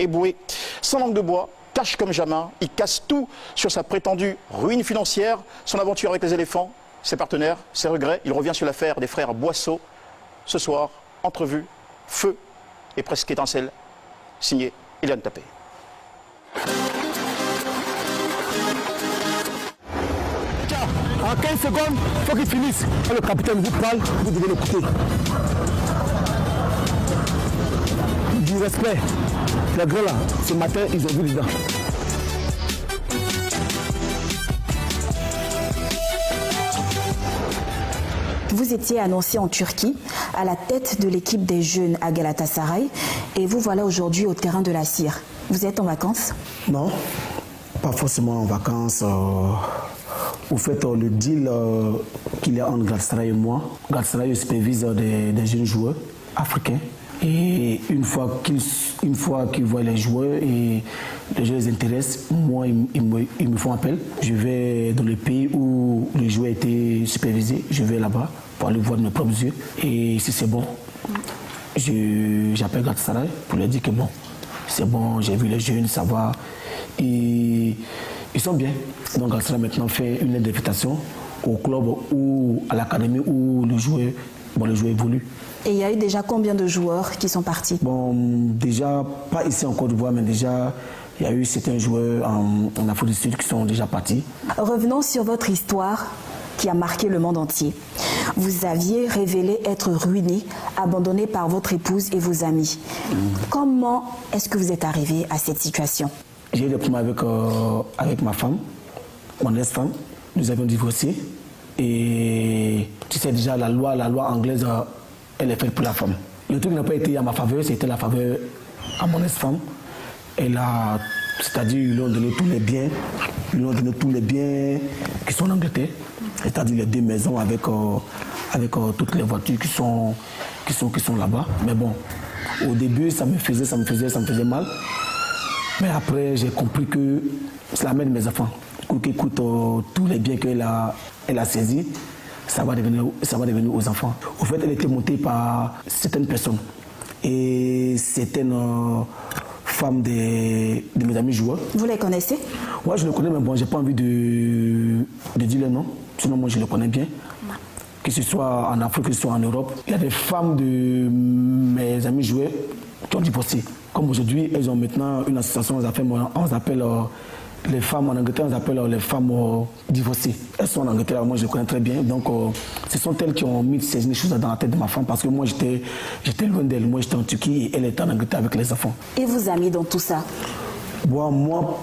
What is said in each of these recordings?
éboué. Sans langue de bois, cache comme jamais, il casse tout sur sa prétendue ruine financière, son aventure avec les éléphants, ses partenaires, ses regrets. Il revient sur l'affaire des frères Boisseau. Ce soir, entrevue, feu et presque étincelle, signé Eliane Tapé. En 15 secondes, il faut qu'il finisse. Quand le capitaine vous parle, vous devez l'écouter. Du respect. Les gars là, ce matin, ils ont vu dedans. Vous étiez annoncé en Turquie à la tête de l'équipe des jeunes à Galatasaray et vous voilà aujourd'hui au terrain de la Cire. Vous êtes en vacances? Non, pas forcément en vacances. Au fait, le deal qu'il y a entre Galatasaray et moi, Galatasaray supervise des jeunes joueurs africains. Et une fois qu'ils voient les joueurs et les joueurs les intéressent, moi, ils me font appel. Je vais dans le pays où les joueurs étaient supervisés, je vais là-bas pour aller voir de mes propres yeux. Et si c'est bon, j'appelle Galatasaray pour leur dire que bon, c'est bon, j'ai vu les jeunes, ça va. Et ils sont bien. Donc Galatasaray maintenant fait une lettre d'invitation au club ou à l'académie où le joueur évolue. Et il y a eu déjà combien de joueurs qui sont partis? Bon, déjà, pas ici en Côte d'Ivoire, mais déjà, il y a eu certains joueurs en Afrique du Sud qui sont déjà partis. Revenons sur votre histoire qui a marqué le monde entier. Vous aviez révélé être ruiné, abandonné par votre épouse et vos amis. Comment est-ce que vous êtes arrivé à cette situation? J'ai eu des problèmes avec ma femme, mon ex-femme. Nous avions divorcé. Et tu sais déjà, la loi anglaise, elle est faite pour la femme. Le truc n'a pas été à ma faveur, c'était la faveur à mon ex-femme. C'est-à-dire, ils lui ont donné tous les biens. Ils lui ont donné tous les biens qui sont en Angleterre. C'est-à-dire les 2 maisons avec toutes les voitures qui sont là-bas. Mais bon, au début, ça me faisait mal. Mais après, j'ai compris que c'est la mère de mes enfants. Écoute, tous les biens qu'elle a saisis, ça va devenir aux enfants. Au fait, elle était montée par certaines personnes. Et certaines femmes de mes amis joueurs. Vous les connaissez? Oui, je les connais, mais bon, j'ai pas envie de dire le nom. Sinon, moi, je les connais bien. Que ce soit en Afrique, que ce soit en Europe. Il y a des femmes de mes amis joueurs qui ont divorcé. Comme aujourd'hui, elles ont maintenant une association, on s'appelle les femmes en Angleterre, on appelle les femmes divorcées. Elles sont en Angleterre, moi je les connais très bien. Donc ce sont elles qui ont mis ces choses dans la tête de ma femme parce que moi j'étais loin d'elle. Moi j'étais en Turquie et elle était en Angleterre avec les enfants. Et vos amis dans tout ça? Bon, moi,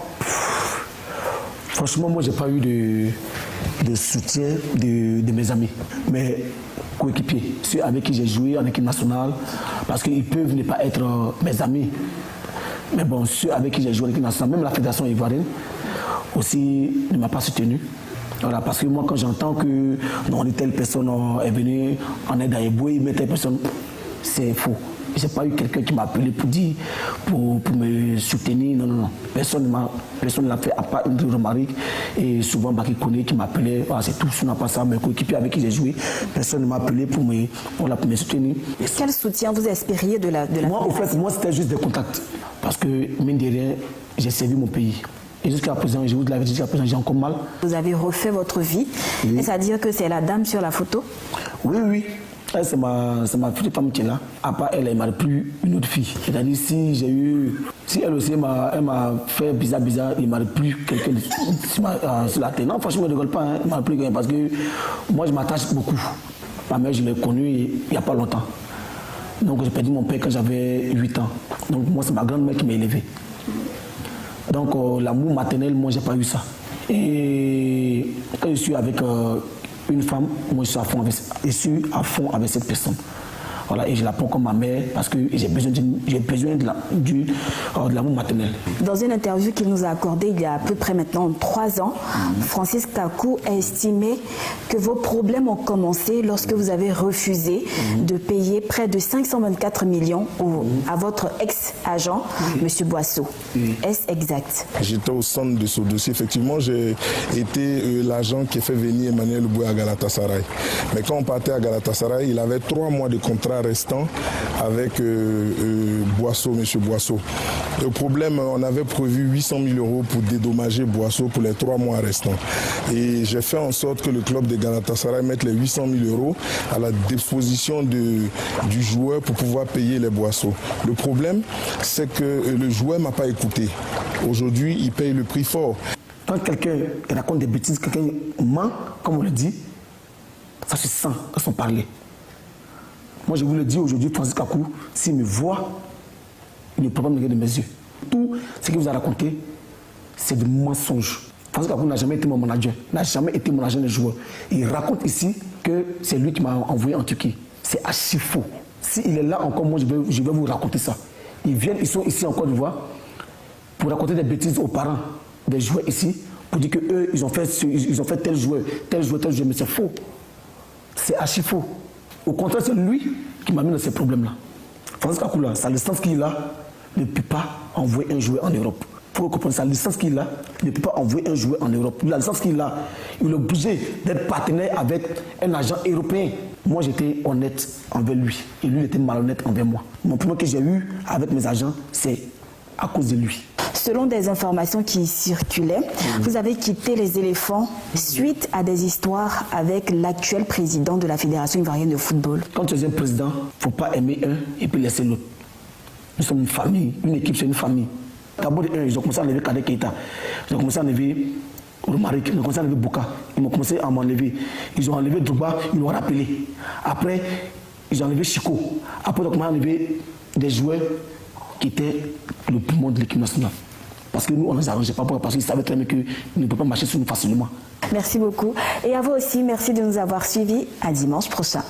franchement, moi j'ai pas eu de soutien de mes amis. Mais coéquipiers, ceux avec qui j'ai joué en équipe nationale, parce qu'ils peuvent ne pas être mes amis. Mais bon, ceux avec qui j'ai joué en équipe nationale, même la fédération ivoirienne, aussi ne m'a pas soutenu. Voilà, parce que moi, quand j'entends que non, telle personne est venue en aide à ébouer, mais telle personne, c'est faux. Je n'ai pas eu quelqu'un qui m'a appelé pour me soutenir. Non. Personne ne l'a fait, à part une remarque. Et souvent, Baki Kone qui m'appelait, c'est tout, ce n'est pas ça. Mes coéquipiers avec qui j'ai joué, personne ne m'a appelé pour me soutenir. Quel soutien vous espériez de la Moi, au fait, c'était juste des contacts. Parce que, mine de rien, j'ai servi mon pays. Et jusqu'à présent, je vous l'avais dit, j'ai encore mal. Vous avez refait votre vie. Oui. C'est-à-dire que c'est la dame sur la photo? Oui. C'est ma petite femme qui est là. À part elle m'a plu une autre fille. C'est-à-dire si elle aussi m'a fait bizarre, il m'a plu quelqu'un sur la tête. Non, franchement, je ne rigole pas, il m'a plu quelqu'un parce que moi, je m'attache beaucoup. Ma mère, je l'ai connue il n'y a pas longtemps. Donc, j'ai perdu mon père quand j'avais 8 ans. Donc, moi, c'est ma grand-mère qui m'a élevé. Donc, l'amour maternel, moi, je n'ai pas eu ça. Et quand je suis avec une femme, moi, je suis à fond avec cette personne. Voilà, et je la prends comme ma mère parce que j'ai besoin de l'amour maternel. Dans une interview qu'il nous a accordée il y a à peu près maintenant 3 ans, Francis Kakou a estimé que vos problèmes ont commencé lorsque vous avez refusé de payer près de 524 millions à votre ex-agent, M. Boisseau. Est-ce exact? J'étais au centre de ce dossier. Effectivement, j'ai été l'agent qui a fait venir Emmanuel Boué à Galatasaray. Mais quand on partait à Galatasaray, il avait 3 mois de contrat mois restants avec Boisseau, M. Boisseau. Le problème, on avait prévu 800 000 € pour dédommager Boisseau pour les 3 mois restants. Et j'ai fait en sorte que le club de Galatasaray mette les 800 000 € à la disposition du joueur pour pouvoir payer les Boisseaux. Le problème, c'est que le joueur ne m'a pas écouté. Aujourd'hui, il paye le prix fort. Quand quelqu'un raconte des bêtises, quelqu'un ment, comme on le dit, ça se sent à son parler. Moi, je vous le dis aujourd'hui, Francis Kakou, s'il me voit, il ne peut pas me regarder de mes yeux. Tout ce qu'il vous a raconté, c'est des mensonges. Francis Kakou n'a jamais été mon manager, n'a jamais été mon agent de joueur. Il raconte ici que c'est lui qui m'a envoyé en Turquie. C'est archi faux. S'il est là encore, moi, je vais vous raconter ça. Ils sont ici en Côte d'Ivoire pour raconter des bêtises aux parents des joueurs ici, pour dire qu'eux, ils ont fait tel joueur, mais c'est faux. C'est archi faux. Au contraire, c'est lui qui m'a mis dans ces problèmes-là. Francis Kakou, sa licence qu'il a, ne peut pas envoyer un joueur en Europe. Il faut comprendre, sa licence qu'il a, il ne peut pas envoyer un joueur en Europe. La licence qu'il a, il est obligé d'être partenaire avec un agent européen. Moi, j'étais honnête envers lui et lui, il était malhonnête envers moi. Mon problème que j'ai eu avec mes agents, c'est à cause de lui. Selon des informations qui circulaient, vous avez quitté les éléphants suite à des histoires avec l'actuel président de la Fédération ivoirienne de football. Quand tu es un président, il ne faut pas aimer un et puis laisser l'autre. Nous sommes une famille, une équipe, c'est une famille. D'abord, ils ont commencé à enlever Kadek Keita, ils ont commencé à enlever Romaric, ils ont commencé à enlever Bouka, ils ont commencé à m'enlever. Ils ont enlevé Drogba, ils l'ont rappelé. Après, ils ont enlevé Chico. Après, ils ont commencé à enlever des joueurs qui étaient le poumon de l'équipe nationale. Parce que nous, on ne les arrangeait pas parce qu'ils savaient très bien qu'ils ne peuvent pas marcher sur nous facilement. Merci beaucoup. Et à vous aussi, merci de nous avoir suivis. À dimanche prochain.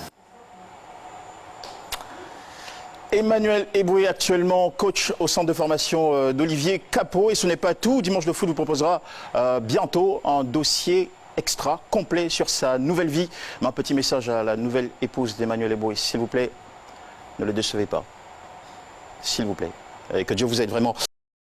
Emmanuel Eboué, actuellement coach au centre de formation d'Olivier Capot. Et ce n'est pas tout. Dimanche de foot vous proposera bientôt un dossier extra, complet sur sa nouvelle vie. Mais un petit message à la nouvelle épouse d'Emmanuel Eboué. S'il vous plaît, ne le décevez pas. S'il vous plaît. Et que Dieu vous aide vraiment.